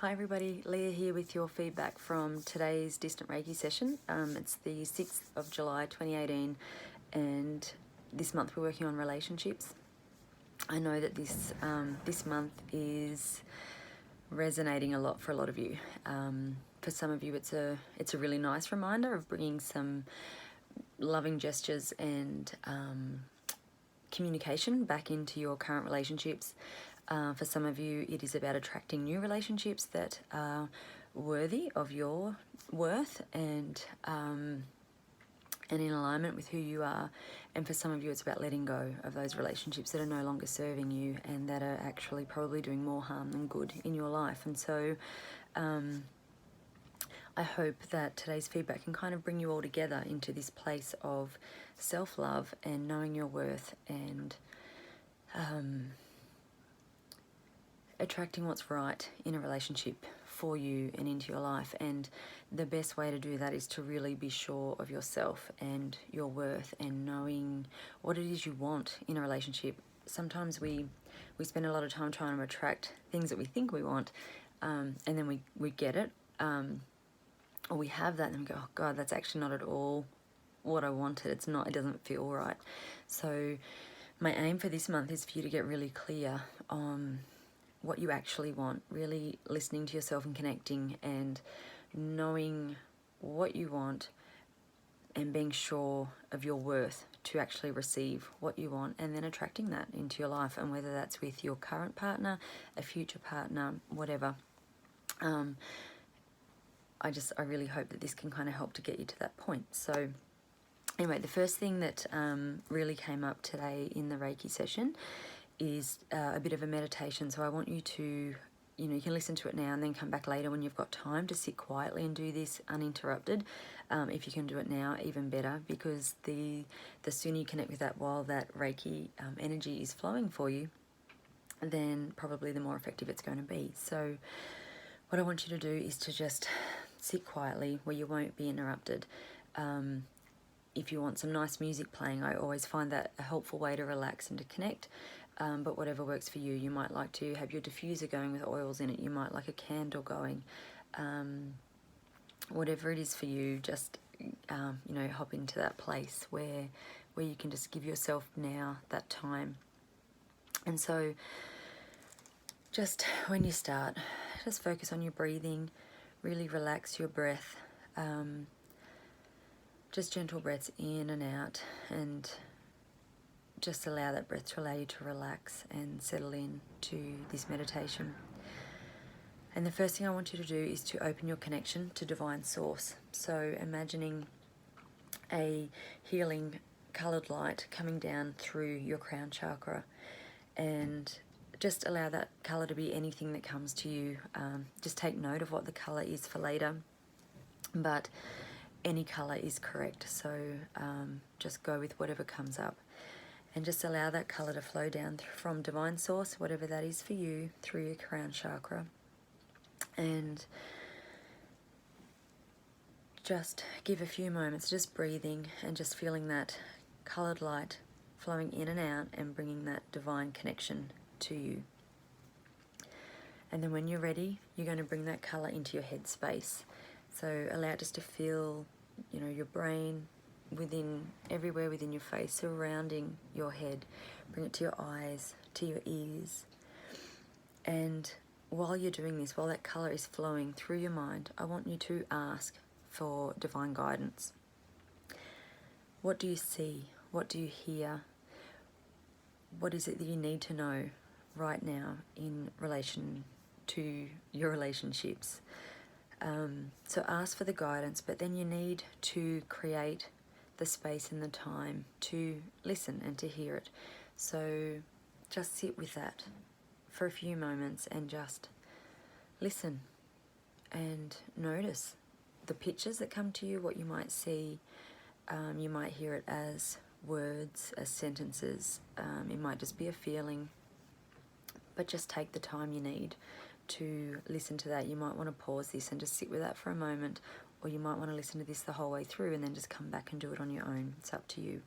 Hi everybody, Leah here with your feedback from today's Distant Reiki session. It's the 6th of July 2018 and this month we're working on relationships. I know that this month is resonating a lot for a lot of you. For some of you it's a really nice reminder of bringing some loving gestures and communication back into your current relationships. For some of you, it is about attracting new relationships that are worthy of your worth and in alignment with who you are. And for some of you, it's about letting go of those relationships that are no longer serving you and that are actually probably doing more harm than good in your life. And so I hope that today's feedback can kind of bring you all together into this place of self-love and knowing your worth and attracting what's right in a relationship for you and into your life. And the best way to do that is to really be sure of yourself and your worth and knowing what it is you want in a relationship. Sometimes we spend a lot of time trying to attract things that we think we want, and then we get it, or we have that and then we go, oh God, that's actually not at all what I wanted. It doesn't feel right. So my aim for this month is for you to get really clear on what you actually want, really listening to yourself and connecting and knowing what you want and being sure of your worth to actually receive what you want and then attracting that into your life. And whether that's with your current partner, a future partner, whatever. I really hope that this can kind of help to get you to that point. So anyway, the first thing that really came up today in the Reiki session is a bit of a meditation. So I want you to, you can listen to it now and then come back later when you've got time to sit quietly and do this uninterrupted. If you can do it now, even better, because the sooner you connect with that while that Reiki energy is flowing for you, then probably the more effective it's going to be. So what I want you to do is to just sit quietly where you won't be interrupted. If you want some nice music playing, I always find that a helpful way to relax and to connect. But whatever works for you. You might like to have your diffuser going with oils in it. You might like a candle going. Whatever it is for you, just hop into that place where you can just give yourself now that time. And so just when you start, just focus on your breathing. Really relax your breath. Just gentle breaths in and out, and just allow that breath to allow you to relax and settle in to this meditation. And the first thing I want you to do is to open your connection to Divine Source. So imagining a healing coloured light coming down through your crown chakra, and just allow that colour to be anything that comes to you. Just take note of what the colour is for later, but any colour is correct. So just go with whatever comes up. And just allow that colour to flow down from Divine Source, whatever that is for you, through your crown chakra. And just give a few moments just breathing and just feeling that coloured light flowing in and out and bringing that divine connection to you. And then when you're ready, you're going to bring that colour into your head space. So allow it just to feel, your brain, everywhere within your face, surrounding your head. Bring it to your eyes, to your ears. And while you're doing this, while that colour is flowing through your mind, I want you to ask for divine guidance. What do you see? What do you hear? What is it that you need to know right now in relation to your relationships? So ask for the guidance, but then you need to create the space and the time to listen and to hear it. So just sit with that for a few moments and just listen and notice the pictures that come to you, what you might see. You might hear it as words, as sentences. It might just be a feeling, but just take the time you need to listen to that. You might want to pause this and just sit with that for a moment, or you might want to listen to this the whole way through and then just come back and do it on your own. It's up to you.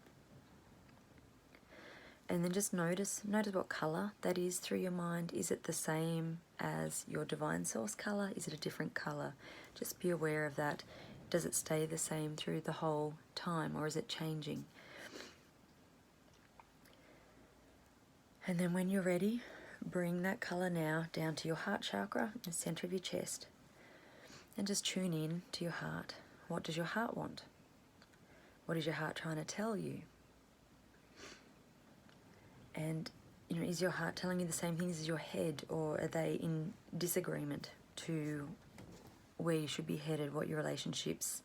And then just notice what color that is through your mind. Is it the same as your divine source color? Is it a different color? Just be aware of that. Does it stay the same through the whole time, or is it changing? And then when you're ready, bring that color now down to your heart chakra, the center of your chest. And just tune in to your heart. What does your heart want? What is your heart trying to tell you? And, is your heart telling you the same things as your head, or are they in disagreement to where you should be headed, what your relationships,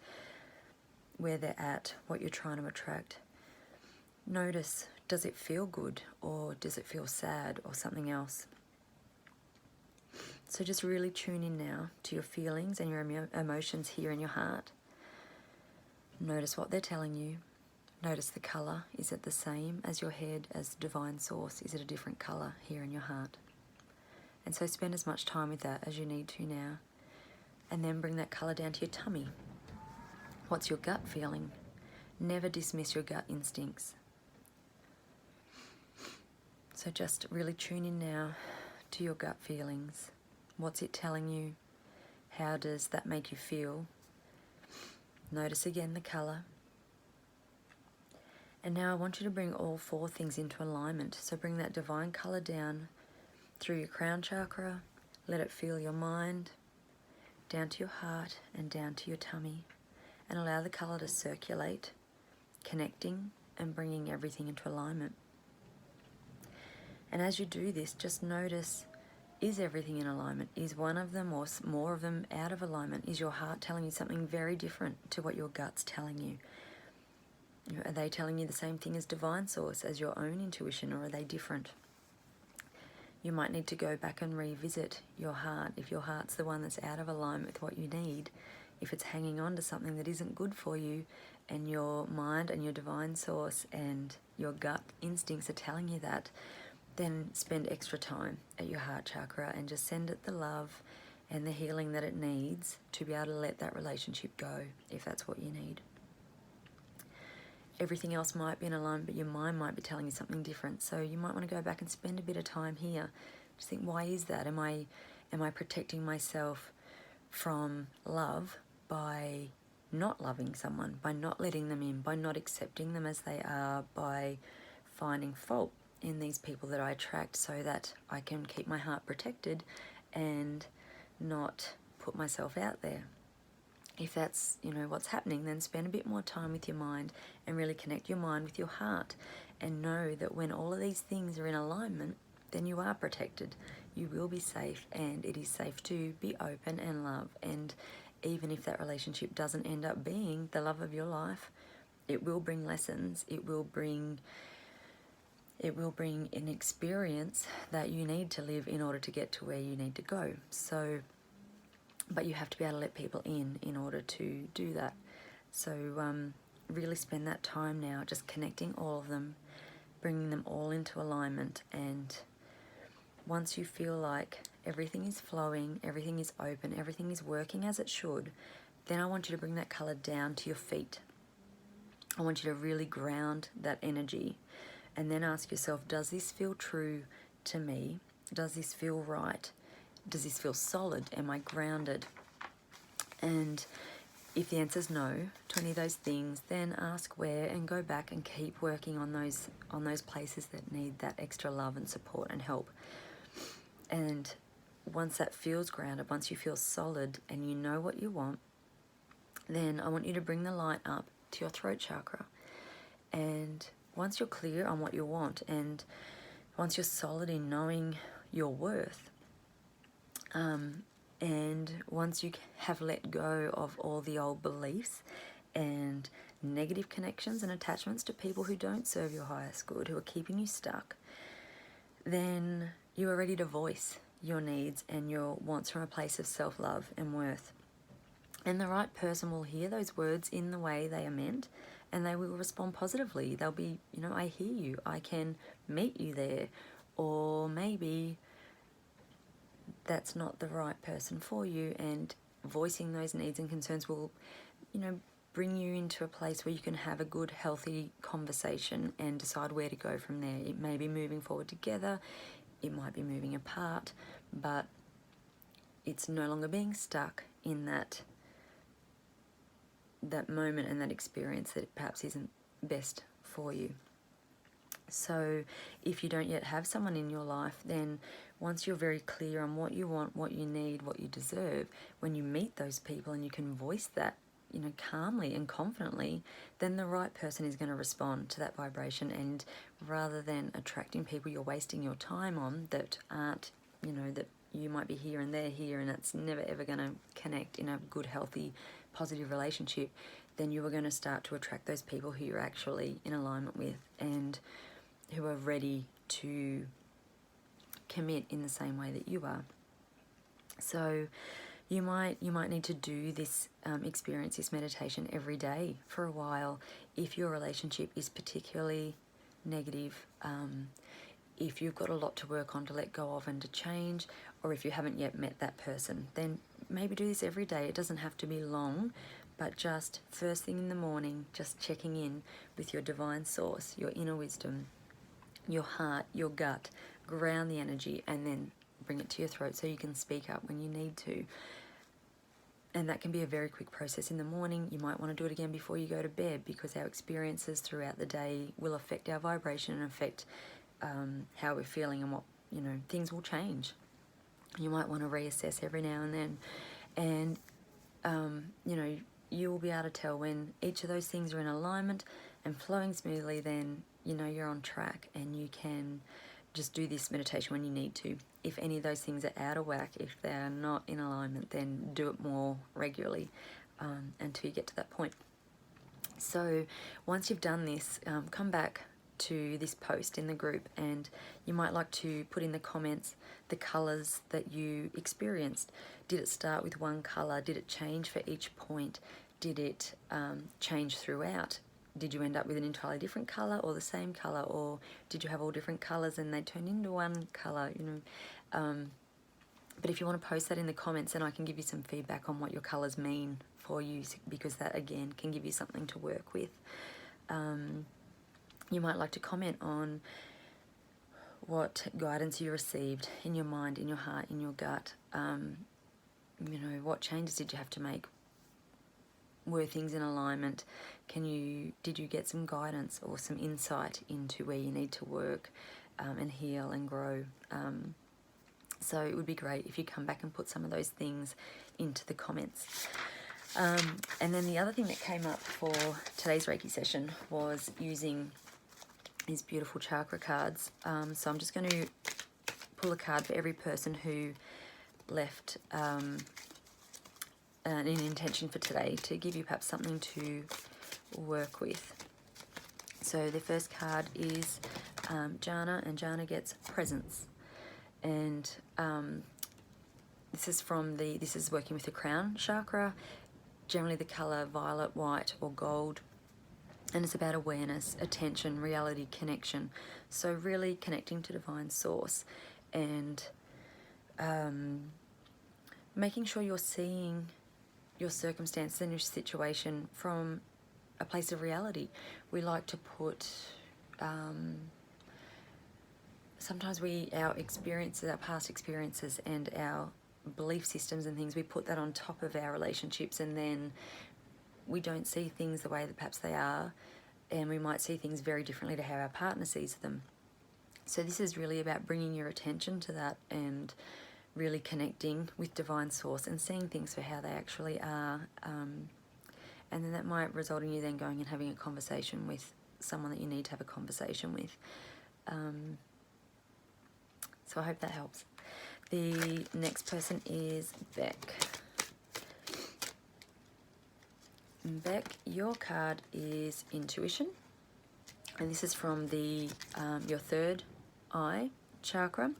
where they're at, what you're trying to attract? Notice, does it feel good, or does it feel sad, or something else? So just really tune in now to your feelings and your emotions here in your heart. Notice what they're telling you. Notice the colour. Is it the same as your head, as the divine source? Is it a different colour here in your heart? And so spend as much time with that as you need to now. And then bring that colour down to your tummy. What's your gut feeling? Never dismiss your gut instincts. So just really tune in now to your gut feelings. What's it telling you? How does that make you feel? Notice again the colour. And now I want you to bring all four things into alignment. So bring that divine colour down through your crown chakra. Let it fill your mind, down to your heart and down to your tummy. And allow the colour to circulate, connecting and bringing everything into alignment. And as you do this, just notice, is everything in alignment? Is one of them or more of them out of alignment? Is your heart telling you something very different to what your gut's telling you? Are they telling you the same thing as divine source, as your own intuition, or are they different? You might need to go back and revisit your heart. If your heart's the one that's out of alignment with what you need, if it's hanging on to something that isn't good for you, and your mind and your divine source and your gut instincts are telling you that, then spend extra time at your heart chakra and just send it the love and the healing that it needs to be able to let that relationship go, if that's what you need. Everything else might be in alignment, but your mind might be telling you something different. So you might want to go back and spend a bit of time here. Just think, why is that? Am I protecting myself from love by not loving someone, by not letting them in, by not accepting them as they are, by finding fault in these people that I attract so that I can keep my heart protected and not put myself out there? If that's, what's happening, then spend a bit more time with your mind and really connect your mind with your heart, and know that when all of these things are in alignment, then you are protected. You will be safe, and it is safe to be open and love. And even if that relationship doesn't end up being the love of your life, it will bring lessons. It will bring an experience that you need to live in order to get to where you need to go. So, but you have to be able to let people in order to do that. So really spend that time now just connecting all of them, bringing them all into alignment. And once you feel like everything is flowing, everything is open, everything is working as it should, then I want you to bring that colour down to your feet. I want you to really ground that energy, and then ask yourself, does this feel true to me? Does this feel right? Does this feel solid? Am I grounded? And if the answer is no to any of those things, then ask where and go back and keep working on those places that need that extra love and support and help. And once that feels grounded, once you feel solid and you know what you want, then I want you to bring the light up to your throat chakra. And once you're clear on what you want, and once you're solid in knowing your worth, and once you have let go of all the old beliefs and negative connections and attachments to people who don't serve your highest good, who are keeping you stuck, then you are ready to voice your needs and your wants from a place of self-love and worth. And the right person will hear those words in the way they are meant, and they will respond positively. They'll be, I hear you, I can meet you there. Or maybe that's not the right person for you, and voicing those needs and concerns will, bring you into a place where you can have a good, healthy conversation and decide where to go from there. It may be moving forward together, it might be moving apart, but it's no longer being stuck in that moment and that experience that perhaps isn't best for you. So if you don't yet have someone in your life, then once you're very clear on what you want, what you need, what you deserve, when you meet those people and you can voice that, you know, calmly and confidently, then the right person is going to respond to that vibration. And rather than attracting people you're wasting your time on that aren't, you know, that you might be here and they're here and it's never ever going to connect in a good, healthy, positive relationship, then you are going to start to attract those people who you're actually in alignment with and who are ready to commit in the same way that you are. So you might need to do this experience, this meditation every day for a while if your relationship is particularly negative, if you've got a lot to work on, to let go of and to change, or if you haven't yet met that person, then maybe do this every day. It doesn't have to be long, but just first thing in the morning, just checking in with your divine source, your inner wisdom, your heart, your gut, ground the energy, and then bring it to your throat so you can speak up when you need to. And that can be a very quick process in the morning. You might want to do it again before you go to bed, because our experiences throughout the day will affect our vibration and affect how we're feeling, and what, you know, things will change. You might want to reassess every now and then, and you know, you will be able to tell when each of those things are in alignment and flowing smoothly. Then you know you're on track, and you can just do this meditation when you need to. If any of those things are out of whack, if they are not in alignment, then do it more regularly until you get to that point. So once you've done this, come back to this post in the group, and you might like to put in the comments the colours that you experienced. Did it start with one colour? Did it change for each point? Did it change throughout? Did you end up with an entirely different colour or the same colour, or did you have all different colours and they turned into one colour, you know? But if you want to post that in the comments, then I can give you some feedback on what your colours mean for you, because that again can give you something to work with. You might like to comment on what guidance you received in your mind, in your heart, in your gut. You know, what changes did you have to make? Were things in alignment? Did you get some guidance or some insight into where you need to work and heal and grow? So it would be great if you come back and put some of those things into the comments. And then the other thing that came up for today's Reiki session was using these beautiful chakra cards. So I'm just going to pull a card for every person who left an intention for today, to give you perhaps something to work with. So the first card is Jonah, and Jonah gets presence. And this is working with the crown chakra, generally the colour violet, white or gold. And it's about awareness, attention, reality, connection. So really connecting to divine source, and making sure you're seeing your circumstances and your situation from a place of reality. We like to put, sometimes our experiences, our past experiences and our belief systems and things, we put that on top of our relationships, and then we don't see things the way that perhaps they are, and we might see things very differently to how our partner sees them. So this is really about bringing your attention to that and really connecting with divine source and seeing things for how they actually are. And then that might result in you then going and having a conversation with someone that you need to have a conversation with. So I hope that helps. The next person is Beck. Beck, your card is intuition, and this is from the your third eye chakra,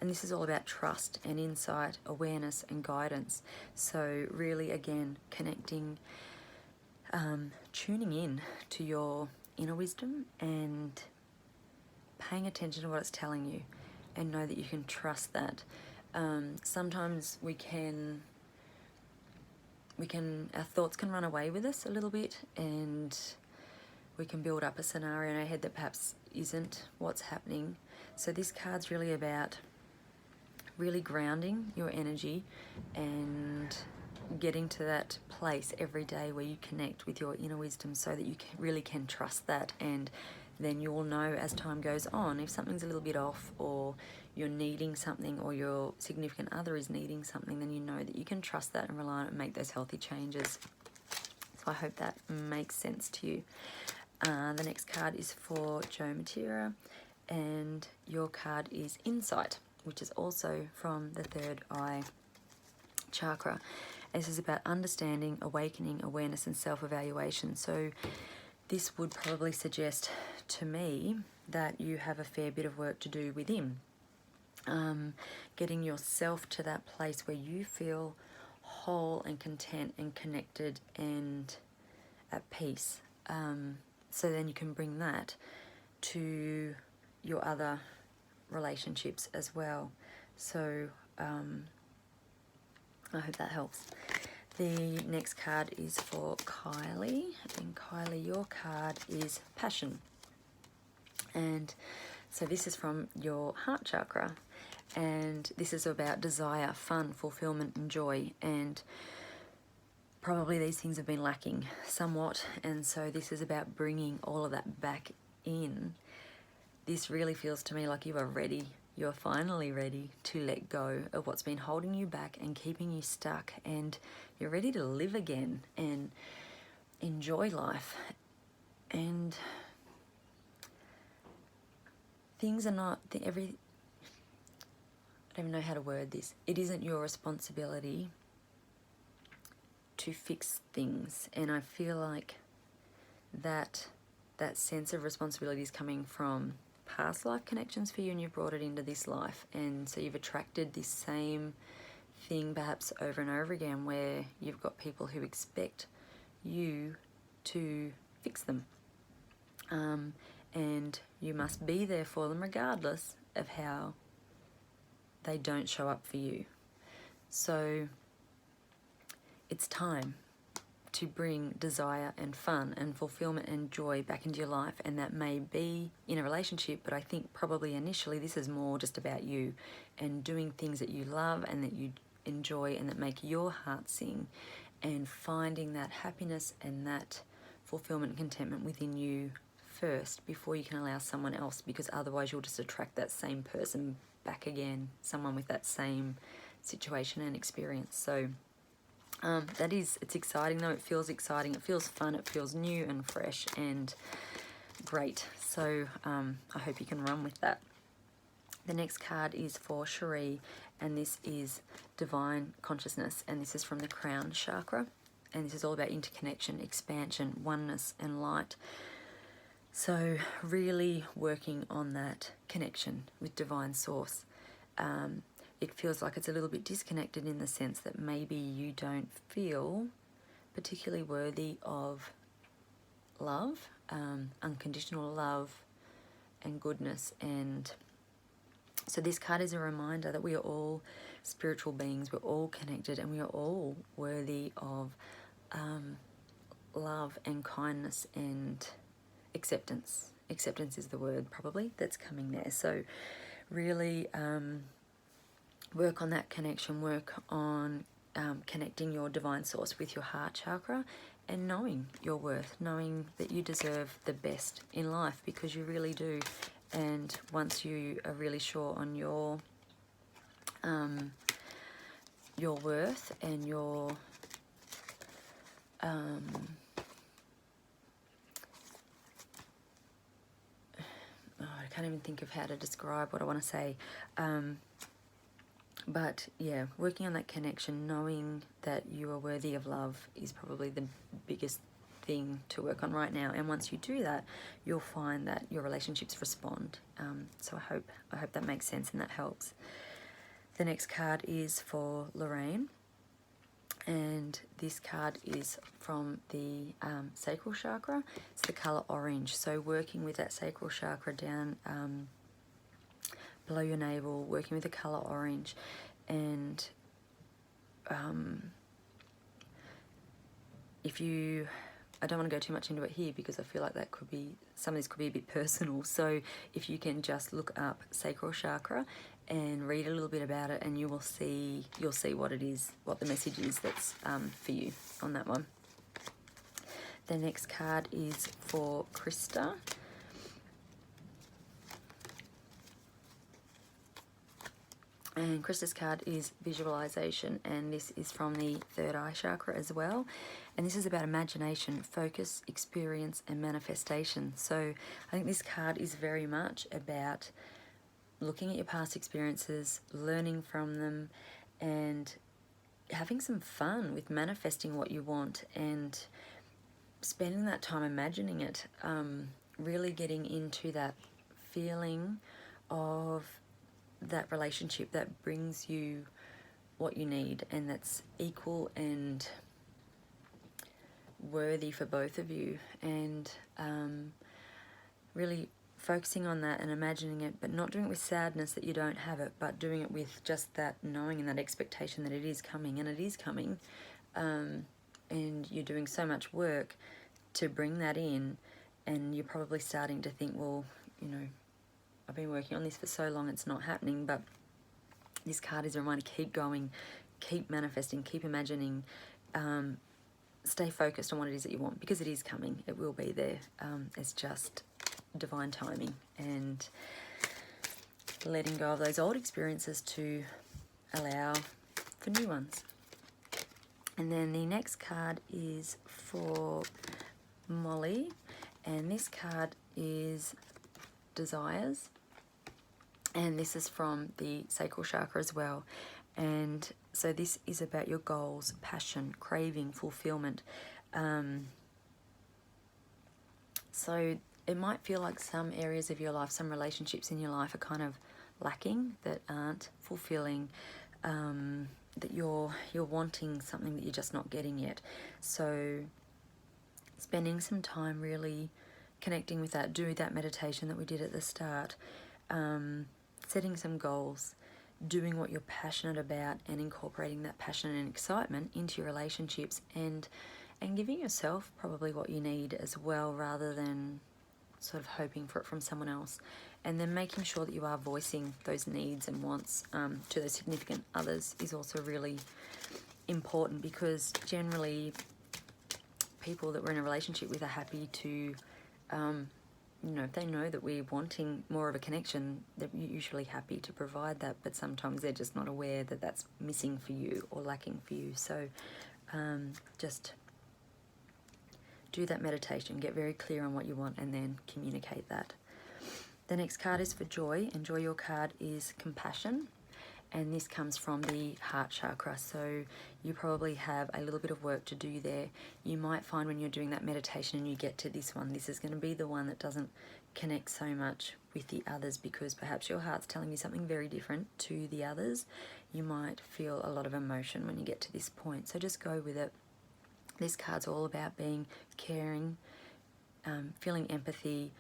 and this is all about trust and insight, awareness and guidance. So really, again, connecting, tuning in to your inner wisdom and paying attention to what it's telling you, and know that you can trust that. Sometimes we can our thoughts can run away with us a little bit, and we can build up a scenario in our head that perhaps isn't what's happening. So this card's really about really grounding your energy and getting to that place every day where you connect with your inner wisdom, so that you really can trust that. And then you'll know as time goes on if something's a little bit off, or you're needing something, or your significant other is needing something, then you know that you can trust that and rely on it and make those healthy changes. So I hope that makes sense to you. The next card is for Cho Materia, and your card is Insight, which is also from the third eye chakra. This is about understanding, awakening, awareness, and self-evaluation. So this would probably suggest to me that you have a fair bit of work to do within. Getting yourself to that place where you feel whole and content and connected and at peace. So then you can bring that to your other relationships as well. So I hope that helps. The next card is for Kylie, and Kylie, your card is Passion. And so this is from your heart chakra, and this is about desire, fun, fulfillment, and joy. And probably these things have been lacking somewhat, and so this is about bringing all of that back in. This really feels to me like you are ready. You're finally ready to let go of what's been holding you back and keeping you stuck, and you're ready to live again and enjoy life. And things are not I don't even know how to word this. It isn't your responsibility to fix things, and I feel like that sense of responsibility is coming from past life connections for you, and you've brought it into this life, and so you've attracted this same thing perhaps over and over again, where you've got people who expect you to fix them, and you must be there for them regardless of how they don't show up for you. So it's time to bring desire and fun and fulfillment and joy back into your life, and that may be in a relationship, but I think probably initially this is more just about you and doing things that you love and that you enjoy and that make your heart sing, and finding that happiness and that fulfillment and contentment within you first before you can allow someone else, because otherwise you'll just attract that same person back again, someone with that same situation and experience. So it's exciting though. It feels exciting, it feels fun, it feels new and fresh and great. So I hope you can run with that. The next card is for Cherie, and this is Divine Consciousness, and this is from the Crown Chakra, and this is all about interconnection, expansion, oneness and light. So really working on that connection with Divine Source. It feels like it's a little bit disconnected in the sense that maybe you don't feel particularly worthy of love, unconditional love and goodness. And so this card is a reminder that we are all spiritual beings, we're all connected, and we are all worthy of love and kindness and acceptance. Acceptance is the word probably that's coming there. So really work on that connection, work on connecting your Divine Source with your heart chakra, and knowing your worth, knowing that you deserve the best in life, because you really do. And once you are really sure on your worth and your I can't even think of how to describe what I want to say. But yeah, working on that connection, knowing that you are worthy of love is probably the biggest thing to work on right now. And once you do that, you'll find that your relationships respond. So I hope that makes sense and that helps. The next card is for Lorraine, and this card is from the sacral chakra. It's the color orange. So working with that sacral chakra down below your navel, working with the color orange, and if you, I don't want to go too much into it here because I feel like that could be, some of this could be a bit personal. So if you can just look up sacral chakra and read a little bit about it, and you'll see what it is, what the message is that's for you on that one. The next card is for Krista. And Krista's card is visualization, and this is from the third eye chakra as well. And this is about imagination, focus, experience, and manifestation. So I think this card is very much about looking at your past experiences, learning from them, and having some fun with manifesting what you want and spending that time imagining it, really getting into that feeling of that relationship that brings you what you need and that's equal and worthy for both of you, and really focusing on that and imagining it, but not doing it with sadness that you don't have it, but doing it with just that knowing and that expectation that it is coming, and it is coming, and you're doing so much work to bring that in, and you're probably starting to think, well, you know, I've been working on this for so long, it's not happening. But this card is a reminder, keep going, keep manifesting, keep imagining, stay focused on what it is that you want, because it is coming, it will be there. It's just divine timing, and letting go of those old experiences to allow for new ones. And then the next card is for Molly, and this card is desires, and this is from the sacral chakra as well. And so this is about your goals, passion, craving, fulfillment. So it might feel like some areas of your life, some relationships in your life are kind of lacking, that aren't fulfilling, that you're wanting something that you're just not getting yet. So spending some time really connecting with that, do that meditation that we did at the start, setting some goals, doing what you're passionate about, and incorporating that passion and excitement into your relationships, and giving yourself probably what you need as well, rather than sort of hoping for it from someone else. And then making sure that you are voicing those needs and wants to those significant others is also really important, because generally people that we're in a relationship with are happy to, you know, if they know that we're wanting more of a connection, they're usually happy to provide that, but sometimes they're just not aware that that's missing for you or lacking for you. So just do that meditation, get very clear on what you want, and then communicate that. The next card is for joy, and joy, your card is compassion, and this comes from the heart chakra. So you probably have a little bit of work to do there. You might find when you're doing that meditation and you get to this one, this is going to be the one that doesn't connect so much with the others, because perhaps your heart's telling you something very different to the others. You might feel a lot of emotion when you get to this point, so just go with it. This card's all about being caring, feeling empathy,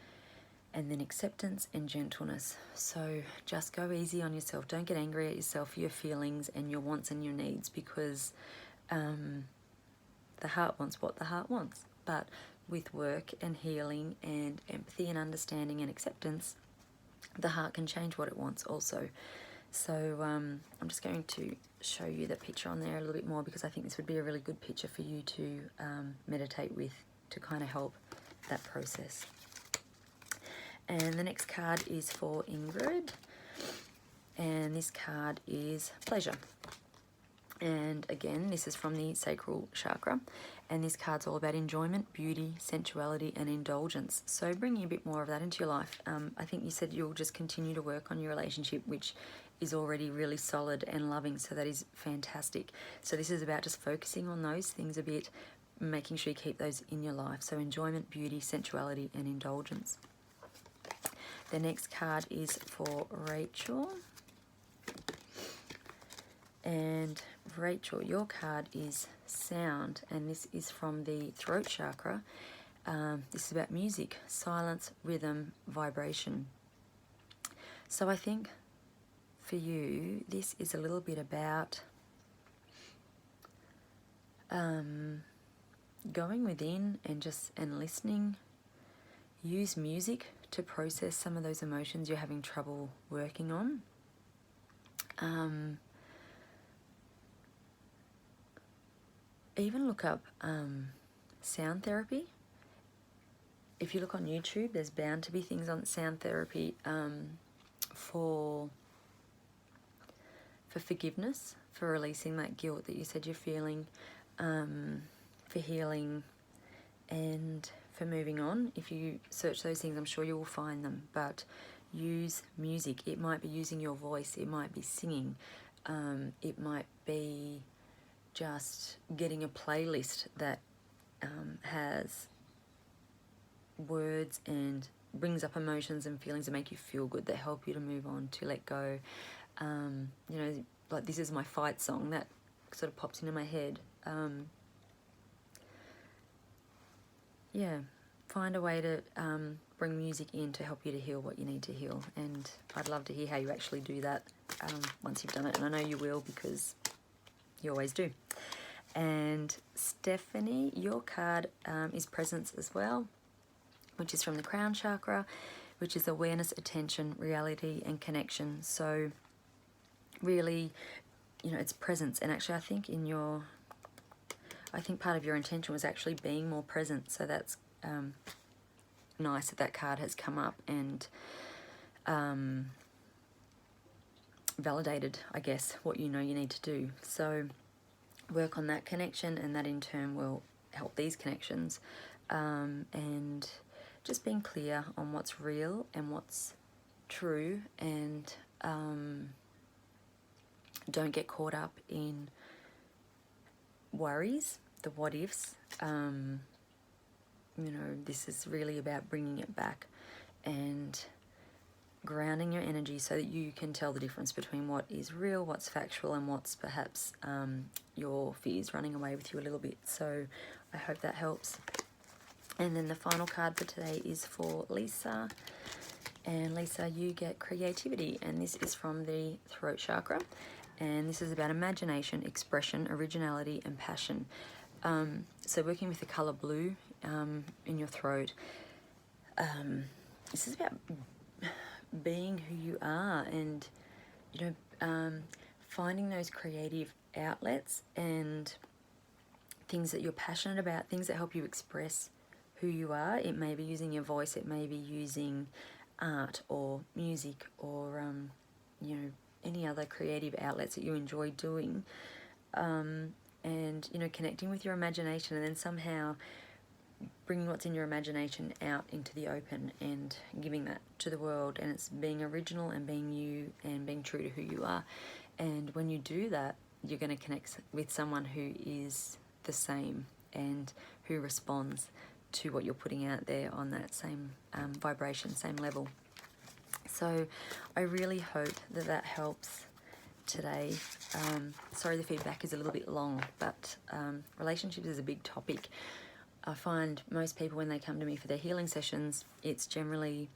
and then acceptance and gentleness. So just go easy on yourself. Don't get angry at yourself for your feelings and your wants and your needs, because the heart wants what the heart wants. But with work and healing and empathy and understanding and acceptance, the heart can change what it wants also. So I'm just going to show you the picture on there a little bit more, because I think this would be a really good picture for you to meditate with, to kind of help that process. And the next card is for Ingrid, and this card is pleasure. And again, this is from the sacral chakra, and this card's all about enjoyment, beauty, sensuality, and indulgence. So bringing a bit more of that into your life. I think you said you'll just continue to work on your relationship, which is already really solid and loving, so that is fantastic. So this is about just focusing on those things a bit, making sure you keep those in your life. So enjoyment, beauty, sensuality, and indulgence. The next card is for Rachel. And Rachel, your card is sound, and this is from the throat chakra. This is about music, silence, rhythm, vibration. So I think for you, this is a little bit about going within and listening. Use music to process some of those emotions you're having trouble working on. Even look up sound therapy. If you look on YouTube, there's bound to be things on sound therapy for forgiveness, for releasing that guilt that you said you're feeling, for healing, and for moving on. If you search those things, I'm sure you will find them. But use music. It might be using your voice. It might be singing. It might be just getting a playlist that has words and brings up emotions and feelings that make you feel good, that help you to move on, to let go. You know, like This Is My Fight song, that sort of pops into my head. Yeah, find a way to bring music in to help you to heal what you need to heal. And I'd love to hear how you actually do that once you've done it. And I know you will, because you always do. And Stephanie, your card is Presence as well, which is from the crown chakra, which is awareness, attention, reality, and connection. So really, you know, it's presence. And actually, I think part of your intention was actually being more present. So that's nice that card has come up and validated, I guess, what you know you need to do. So work on that connection, and that in turn will help these connections. And just being clear on what's real and what's true, and don't get caught up in worries, the what ifs. You know, this is really about bringing it back and grounding your energy so that you can tell the difference between what is real, what's factual, and what's perhaps your fears running away with you a little bit. So I hope that helps. And then the final card for today is for Lisa. And Lisa, you get creativity, and this is from the throat chakra. And this is about imagination, expression, originality, and passion. So working with the colour blue in your throat, this is about being who you are, and, you know, finding those creative outlets and things that you're passionate about, things that help you express who you are. It may be using your voice, it may be using art or music or, you know, any other creative outlets that you enjoy doing. And, you know, connecting with your imagination, and then somehow bringing what's in your imagination out into the open and giving that to the world. And it's being original and being you and being true to who you are. And when you do that, you're going to connect with someone who is the same and who responds to what you're putting out there on that same vibration, same level. So I really hope that that helps today. Sorry the feedback is a little bit long, but relationships is a big topic. I find most people, when they come to me for their healing sessions, it's generally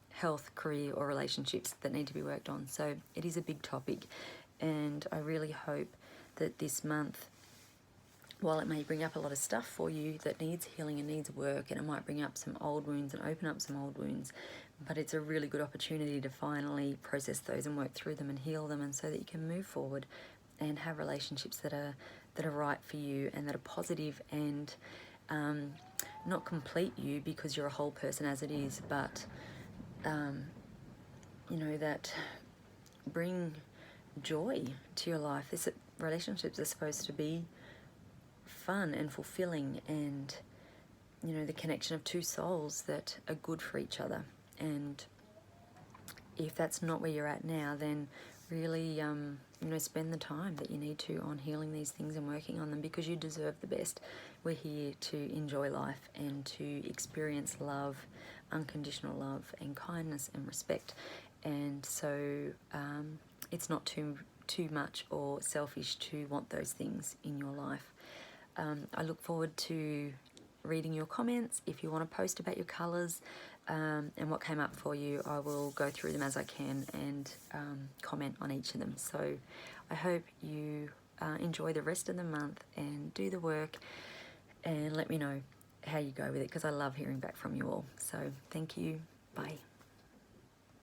health, career, or relationships that need to be worked on. So it is a big topic, and I really hope that this month, while it may bring up a lot of stuff for you that needs healing and needs work, and it might bring up some old wounds and open up some old wounds, but it's a really good opportunity to finally process those and work through them and heal them, and so that you can move forward and have relationships that are right for you and that are positive and not complete you, because you're a whole person as it is, but you know, that bring joy to your life. Relationships are supposed to be fun and fulfilling, and, you know, the connection of two souls that are good for each other. And if that's not where you're at now, then really, you know, spend the time that you need to on healing these things and working on them, because you deserve the best. We're here to enjoy life and to experience love, unconditional love and kindness and respect. And so it's not too much or selfish to want those things in your life. I look forward to reading your comments. If you want to post about your colours and what came up for you, I will go through them as I can and comment on each of them. So I hope you enjoy the rest of the month and do the work and let me know how you go with it, because I love hearing back from you all. So thank you. Bye.